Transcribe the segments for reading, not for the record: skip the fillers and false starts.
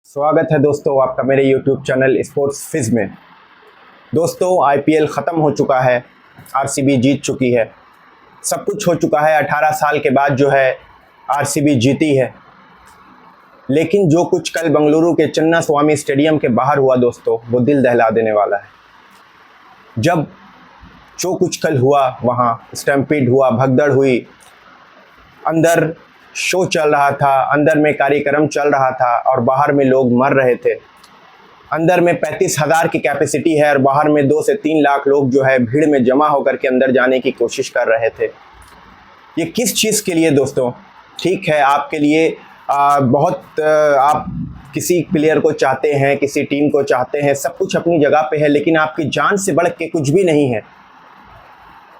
स्वागत है दोस्तों आपका मेरे YouTube चैनल स्पोर्ट्स फिज में। दोस्तों IPL ख़त्म हो चुका है, RCB जीत चुकी है, सब कुछ हो चुका है। 18 साल के बाद जो है RCB जीती है। लेकिन जो कुछ कल बंगलुरु के चिन्ना स्वामी स्टेडियम के बाहर हुआ दोस्तों, वो दिल दहला देने वाला है। जब जो कुछ कल हुआ, वहाँ स्टैम्पीड हुआ, भगदड़ हुई, अंदर शो चल रहा था, अंदर में कार्यक्रम चल रहा था और बाहर में लोग मर रहे थे। अंदर में 35,000 की कैपेसिटी है और बाहर में 2 से 3 लाख लोग जो है भीड़ में जमा होकर के अंदर जाने की कोशिश कर रहे थे। ये किस चीज़ के लिए दोस्तों? ठीक है, आपके लिए आप किसी प्लेयर को चाहते हैं, किसी टीम को चाहते हैं, सब कुछ अपनी जगह पे है, लेकिन आपकी जान से बढ़ के कुछ भी नहीं है।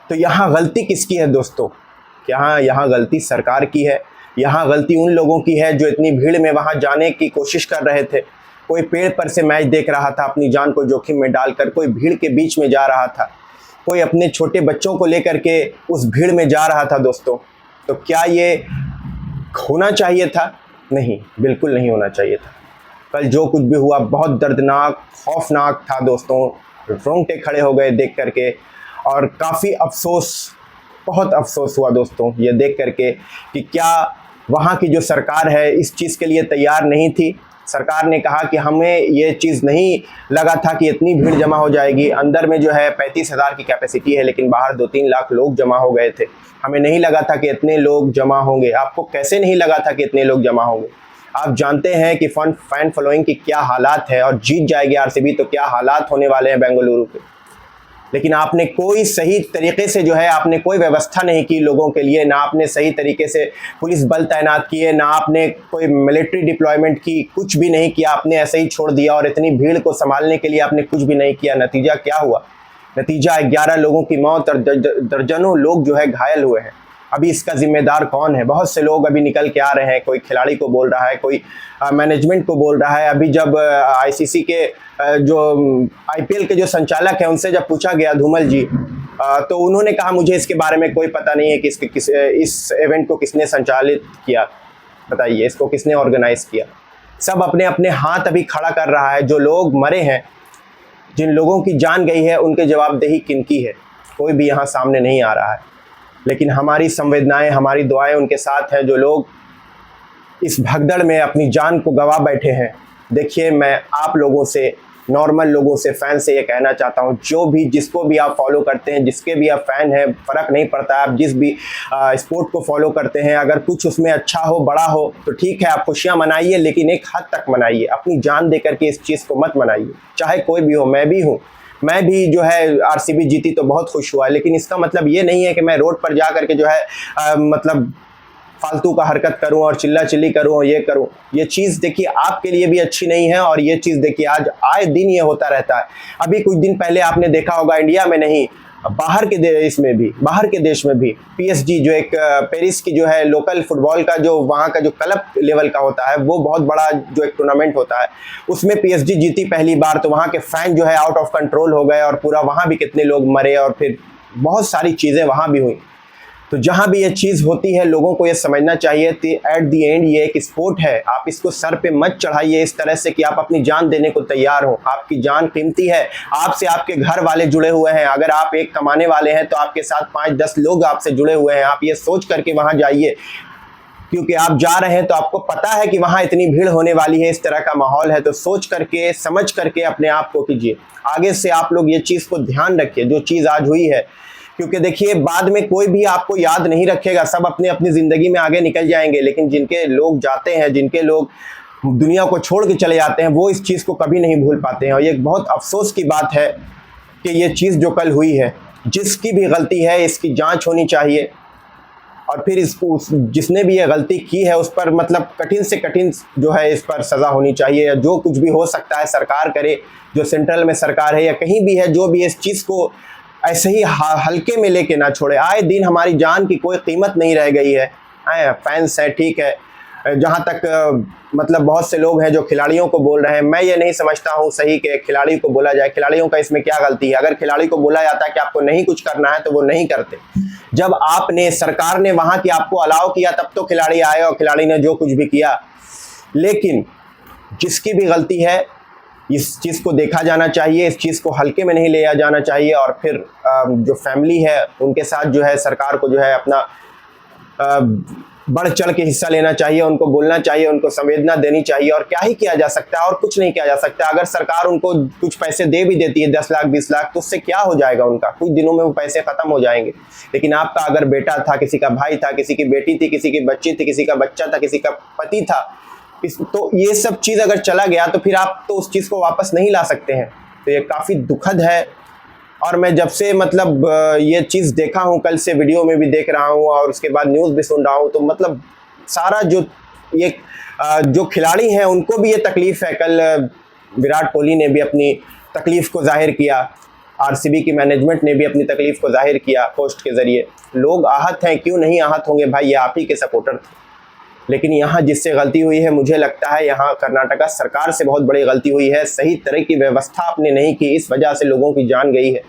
तो यहाँ गलती किसकी है दोस्तों? यहाँ गलती सरकार की है। यहाँ गलती उन लोगों की है जो इतनी भीड़ में वहाँ जाने की कोशिश कर रहे थे। कोई पेड़ पर से मैच देख रहा था अपनी जान को जोखिम में डालकर, कोई भीड़ के बीच में जा रहा था, कोई अपने छोटे बच्चों को लेकर के उस भीड़ में जा रहा था दोस्तों। तो क्या ये होना चाहिए था? नहीं, बिल्कुल नहीं होना चाहिए था। कल जो कुछ भी हुआ बहुत दर्दनाक, खौफनाक था दोस्तों। रोंगटे खड़े हो गए देख करके और काफ़ी अफसोस, बहुत अफसोस हुआ दोस्तों ये देख करके कि क्या वहाँ की जो सरकार है इस चीज़ के लिए तैयार नहीं थी। सरकार ने कहा कि हमें ये चीज़ नहीं लगा था कि इतनी भीड़ जमा हो जाएगी। अंदर में जो है 35,000 की कैपेसिटी है, लेकिन बाहर 2-3 लाख लोग जमा हो गए थे। हमें नहीं लगा था कि इतने लोग जमा होंगे। आपको कैसे नहीं लगा था कि इतने लोग जमा होंगे? आप जानते हैं कि फैन फॉलोइंग की क्या हालात है, और जीत जाएगी RCB तो क्या हालात होने वाले हैं बेंगलुरु के। लेकिन आपने कोई सही तरीके से जो है आपने कोई व्यवस्था नहीं की लोगों के लिए। ना आपने सही तरीके से पुलिस बल तैनात किए, ना आपने कोई मिलिट्री डिप्लॉयमेंट की, कुछ भी नहीं किया। आपने ऐसे ही छोड़ दिया और इतनी भीड़ को संभालने के लिए आपने कुछ भी नहीं किया। नतीजा क्या हुआ? नतीजा 11 लोगों की मौत और दर्जनों लोग जो है घायल हुए हैं। अभी इसका जिम्मेदार कौन है? बहुत से लोग अभी निकल के आ रहे हैं। कोई खिलाड़ी को बोल रहा है, कोई मैनेजमेंट को बोल रहा है। अभी जब ICC के जो IPL के जो संचालक हैं उनसे जब पूछा गया, धूमल जी, तो उन्होंने कहा मुझे इसके बारे में कोई पता नहीं है कि इस इवेंट को किसने संचालित किया, बताइए इसको किसने ऑर्गेनाइज किया। सब अपने अपने हाथ अभी खड़ा कर रहा है। जो लोग मरे हैं, जिन लोगों की जान गई है, उनके जवाबदेही किनकी है? कोई भी यहाँ सामने नहीं आ रहा है। लेकिन हमारी संवेदनाएं, हमारी दुआएं उनके साथ हैं जो लोग इस भगदड़ में अपनी जान को गंवा बैठे हैं। देखिए, मैं आप लोगों से, नॉर्मल लोगों से, फैन से ये कहना चाहता हूँ, जो भी जिसको भी आप फॉलो करते हैं, जिसके भी आप फ़ैन हैं, फ़र्क नहीं पड़ता। आप जिस भी स्पोर्ट को फॉलो करते हैं, अगर कुछ उसमें अच्छा हो, बड़ा हो, तो ठीक है, आप खुशियाँ मनाइए, लेकिन एक हद तक मनाइए। अपनी जान दे करके इस चीज़ को मत मनाइए। चाहे कोई भी हो, मैं भी हूँ, मैं भी जो है RCB जीती तो बहुत खुश हुआ, लेकिन इसका मतलब ये नहीं है कि मैं रोड पर जा करके जो है मतलब फालतू का हरकत करूं और चिल्ला चिल्ली करूं और ये करूं। ये चीज़ देखिए आपके लिए भी अच्छी नहीं है, और ये चीज़ देखिए आज आए दिन ये होता रहता है। अभी कुछ दिन पहले आपने देखा होगा, इंडिया में नहीं, बाहर के देश में भी PSG जो एक पेरिस की जो है लोकल फुटबॉल का जो वहाँ का जो क्लब लेवल का होता है, वो बहुत बड़ा जो एक टूर्नामेंट होता है, उसमें PSG जीती पहली बार। तो वहाँ के फ़ैन जो है आउट ऑफ कंट्रोल हो गए और पूरा वहाँ भी कितने लोग मरे और फिर बहुत सारी चीज़ें वहाँ भी हुई। तो जहाँ भी ये चीज़ होती है, लोगों को ये समझना चाहिए कि एट दी एंड ये एक स्पोर्ट है। आप इसको सर पे मत चढ़ाइए इस तरह से कि आप अपनी जान देने को तैयार हो। आपकी जान कीमती है, आपसे आपके घर वाले जुड़े हुए हैं। अगर आप एक कमाने वाले हैं तो आपके साथ 5-10 लोग आपसे जुड़े हुए हैं। आप ये सोच करके वहाँ जाइए, क्योंकि आप जा रहे हैं तो आपको पता है कि वहाँ इतनी भीड़ होने वाली है, इस तरह का माहौल है। तो सोच करके, समझ करके अपने आप को कीजिए। आगे से आप लोग ये चीज़ को ध्यान रखिए जो चीज़ आज हुई है, क्योंकि देखिए बाद में कोई भी आपको याद नहीं रखेगा। सब अपने अपनी ज़िंदगी में आगे निकल जाएंगे, लेकिन जिनके लोग जाते हैं, जिनके लोग दुनिया को छोड़ के चले जाते हैं, वो इस चीज़ को कभी नहीं भूल पाते हैं। और ये बहुत अफसोस की बात है कि ये चीज़ जो कल हुई है, जिसकी भी गलती है इसकी जांच होनी चाहिए, और फिर जिसने भी ये गलती की है उस पर मतलब कठिन से कठिन जो है इस पर सज़ा होनी चाहिए। या जो कुछ भी हो सकता है सरकार करे, जो सेंट्रल में सरकार है या कहीं भी है, जो भी इस चीज़ को ऐसे ही हल्के में लेके ना छोड़े। आए दिन हमारी जान की कोई कीमत नहीं रह गई है। फैंस है, ठीक है, जहाँ तक मतलब बहुत से लोग हैं जो खिलाड़ियों को बोल रहे हैं। मैं ये नहीं समझता हूँ सही कि खिलाड़ी को बोला जाए। खिलाड़ियों का इसमें क्या गलती है? अगर खिलाड़ी को बोला जाता है कि आपको नहीं कुछ करना है तो वो नहीं करते। जब आपने, सरकार ने वहाँ की आपको अलाउ किया, तब तो खिलाड़ी आए और खिलाड़ी ने जो कुछ भी किया। लेकिन जिसकी भी गलती है इस चीज़ को देखा जाना चाहिए, इस चीज़ को हल्के में नहीं लिया जाना चाहिए। और फिर जो फैमिली है उनके साथ जो है सरकार को जो है अपना बढ़ चढ़ के हिस्सा लेना चाहिए, उनको बोलना चाहिए, उनको संवेदना देनी चाहिए। और क्या ही किया जा सकता है, और कुछ नहीं किया जा सकता। अगर सरकार उनको कुछ पैसे दे भी देती है 10 लाख 20 लाख, तो उससे क्या हो जाएगा उनका, कुछ दिनों में वो पैसे खत्म हो जाएंगे। लेकिन आपका अगर बेटा था, किसी का भाई था, किसी की बेटी थी, किसी की बच्ची थी, किसी का बच्चा था, किसी का पति था, तो ये सब चीज़ अगर चला गया तो फिर आप तो उस चीज़ को वापस नहीं ला सकते हैं। तो ये काफ़ी दुखद है। और मैं जब से मतलब ये चीज़ देखा हूँ, कल से वीडियो में भी देख रहा हूँ और उसके बाद न्यूज़ भी सुन रहा हूँ, तो मतलब सारा जो ये जो खिलाड़ी हैं उनको भी ये तकलीफ़ है। कल विराट कोहली ने भी अपनी तकलीफ़ को जाहिर किया, आरसीबी की मैनेजमेंट ने भी अपनी तकलीफ़ को जाहिर किया पोस्ट के ज़रिए। लोग आहत हैं, क्यों नहीं आहत होंगे भाई, ये आप ही के सपोर्टर थे। लेकिन यहाँ जिससे गलती हुई है, मुझे लगता है यहाँ कर्नाटका सरकार से बहुत बड़ी गलती हुई है। सही तरह की व्यवस्था आपने नहीं की, इस वजह से लोगों की जान गई है।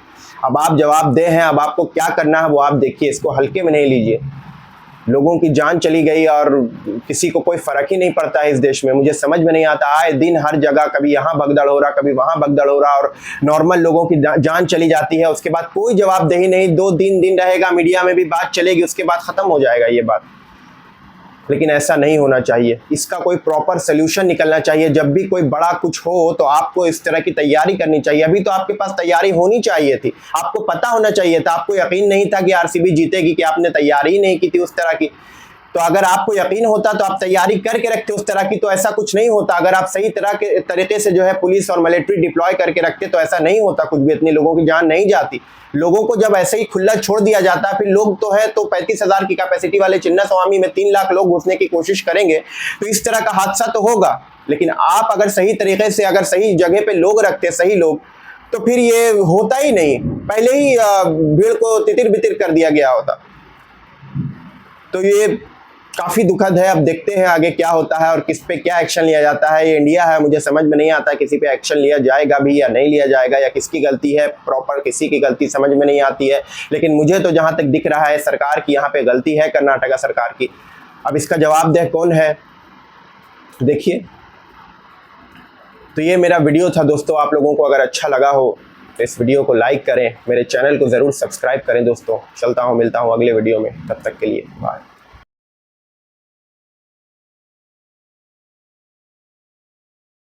अब आप जवाबदेह हैं, अब आपको क्या करना है वो आप देखिए, इसको हल्के में नहीं लीजिए। लोगों की जान चली गई और किसी को कोई फर्क ही नहीं पड़ता है इस देश में। मुझे समझ में नहीं आता, आए दिन हर जगह कभी यहाँ भगदड़ हो रहा, कभी वहाँ भगदड़ हो रहा, और नॉर्मल लोगों की जान चली जाती है। उसके बाद कोई जवाबदेही नहीं, 2-3 दिन रहेगा, मीडिया में भी बात चलेगी, उसके बाद ख़त्म हो जाएगा ये बात। लेकिन ऐसा नहीं होना चाहिए, इसका कोई प्रॉपर सोल्यूशन निकलना चाहिए। जब भी कोई बड़ा कुछ हो तो आपको इस तरह की तैयारी करनी चाहिए। अभी तो आपके पास तैयारी होनी चाहिए थी, आपको पता होना चाहिए था। आपको यकीन नहीं था कि आरसीबी जीतेगी, कि आपने तैयारी ही नहीं की थी उस तरह की। तो अगर आपको यकीन होता तो आप तैयारी करके रखते उस तरह की, तो ऐसा कुछ नहीं होता। अगर आप सही तरह के तरीके से जो है पुलिस और मिलिट्री डिप्लॉय करके रखते तो ऐसा नहीं होता, कुछ भी इतने लोगों की जान नहीं जाती। लोगों को जब ऐसे ही खुला छोड़ दिया जाता, फिर लोग तो है तो 35,000 की कैपेसिटी वाले चिन्नास्वामी में 3 लाख लोग घुसने की कोशिश करेंगे, तो इस तरह का हादसा तो होगा। लेकिन आप अगर सही तरीके से, अगर सही जगह पे लोग रखते, सही लोग, तो फिर ये होता ही नहीं, पहले ही भीड़ को तितिर बितिर कर दिया गया होता। तो ये काफ़ी दुखद है। अब देखते हैं आगे क्या होता है और किस पे क्या एक्शन लिया जाता है। ये इंडिया है, मुझे समझ में नहीं आता किसी पे एक्शन लिया जाएगा भी या नहीं लिया जाएगा, या किसकी गलती है। प्रॉपर किसी की गलती समझ में नहीं आती है। लेकिन मुझे तो जहाँ तक दिख रहा है सरकार की यहाँ पे गलती है, कर्नाटका सरकार की। अब इसका जवाबदेह कौन है देखिए। तो ये मेरा वीडियो था दोस्तों, आप लोगों को अगर अच्छा लगा हो तो इस वीडियो को लाइक करें, मेरे चैनल को ज़रूर सब्सक्राइब करें दोस्तों। चलता हूँ, मिलता हूँ अगले वीडियो में, तब तक के लिए बाय।